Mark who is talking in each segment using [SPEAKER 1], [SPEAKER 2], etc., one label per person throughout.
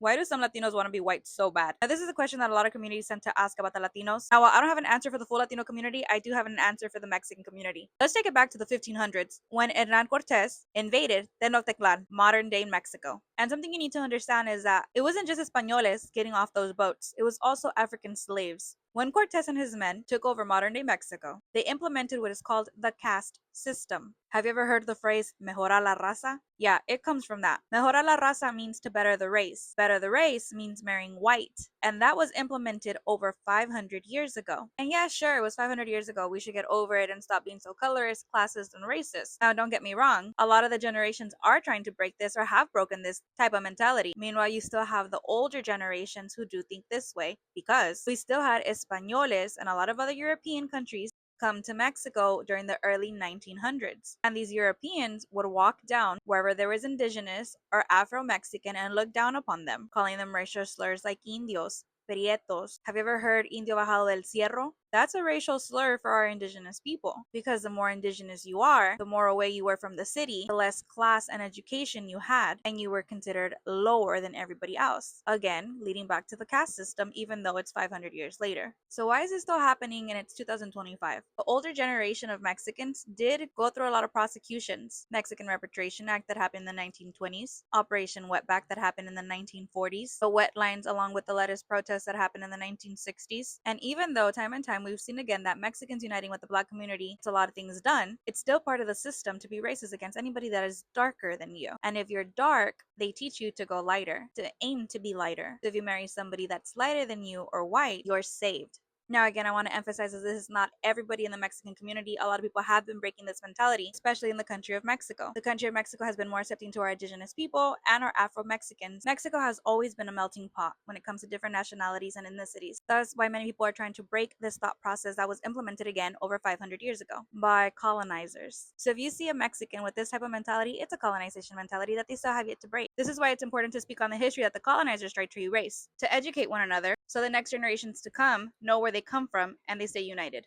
[SPEAKER 1] Why do some Latinos want to be white so bad? Now, this is a question that a lot of communities tend to ask about the Latinos. Now, while I don't have an answer for the full Latino community, I do have an answer for the Mexican community. Let's take it back to the 1500s when Hernan Cortez invaded Tenochtitlan, modern day Mexico. And something you need to understand is that it wasn't just Españoles getting off those boats, it was also African slaves. When Cortez and his men took over modern day Mexico, they implemented what is called the caste system. Have you ever heard the phrase mejora la raza? Yeah, it comes from that. Mejora la raza means to better the race. Better the race means marrying white. And that was implemented over 500 years ago. And yeah, sure, it was 500 years ago. We should get over it and stop being so colorist, classist, and racist. Now, don't get me wrong. A lot of the generations are trying to break this or have broken this type of mentality. Meanwhile, you still have the older generations who do think this way because we still had Españoles and a lot of other European countries come to Mexico during the early 1900s. And these Europeans would walk down wherever there was indigenous or Afro Mexican and look down upon them, calling them racial slurs like indios, prietos. Have you ever heard indio bajado del cierro? That's a racial slur for our indigenous people because the more indigenous you are, the more away you were from the city, the less class and education you had, and you were considered lower than everybody else. Again, leading back to the caste system, even though it's 500 years later. So, why is this still happening and it's 2025? The older generation of Mexicans did go through a lot of prosecutions. Mexican Repatriation Act that happened in the 1920s, Operation Wetback that happened in the 1940s, the wet lines along with the lettuce protests that happened in the 1960s, and even though time and time we've seen again that Mexicans uniting with the black community gets a lot of things done, it's still part of the system to be racist against anybody that is darker than you. And if you're dark, they teach you to go lighter, to aim to be lighter. So if you marry somebody that's lighter than you or white, you're saved. Now, again, I want to emphasize that this is not everybody in the Mexican community. A lot of people have been breaking this mentality, especially in the country of Mexico. The country of Mexico has been more accepting to our indigenous people and our Afro Mexicans. Mexico has always been a melting pot when it comes to different nationalities and ethnicities. That's why many people are trying to break this thought process that was implemented again over 500 years ago by colonizers. So if you see a Mexican with this type of mentality, it's a colonization mentality that they still have yet to break. This is why it's important to speak on the history that the colonizers tried to erase, to educate one another so the next generations to come know where they come from and they stay united.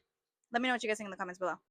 [SPEAKER 1] Let me know what you guys think in the comments below.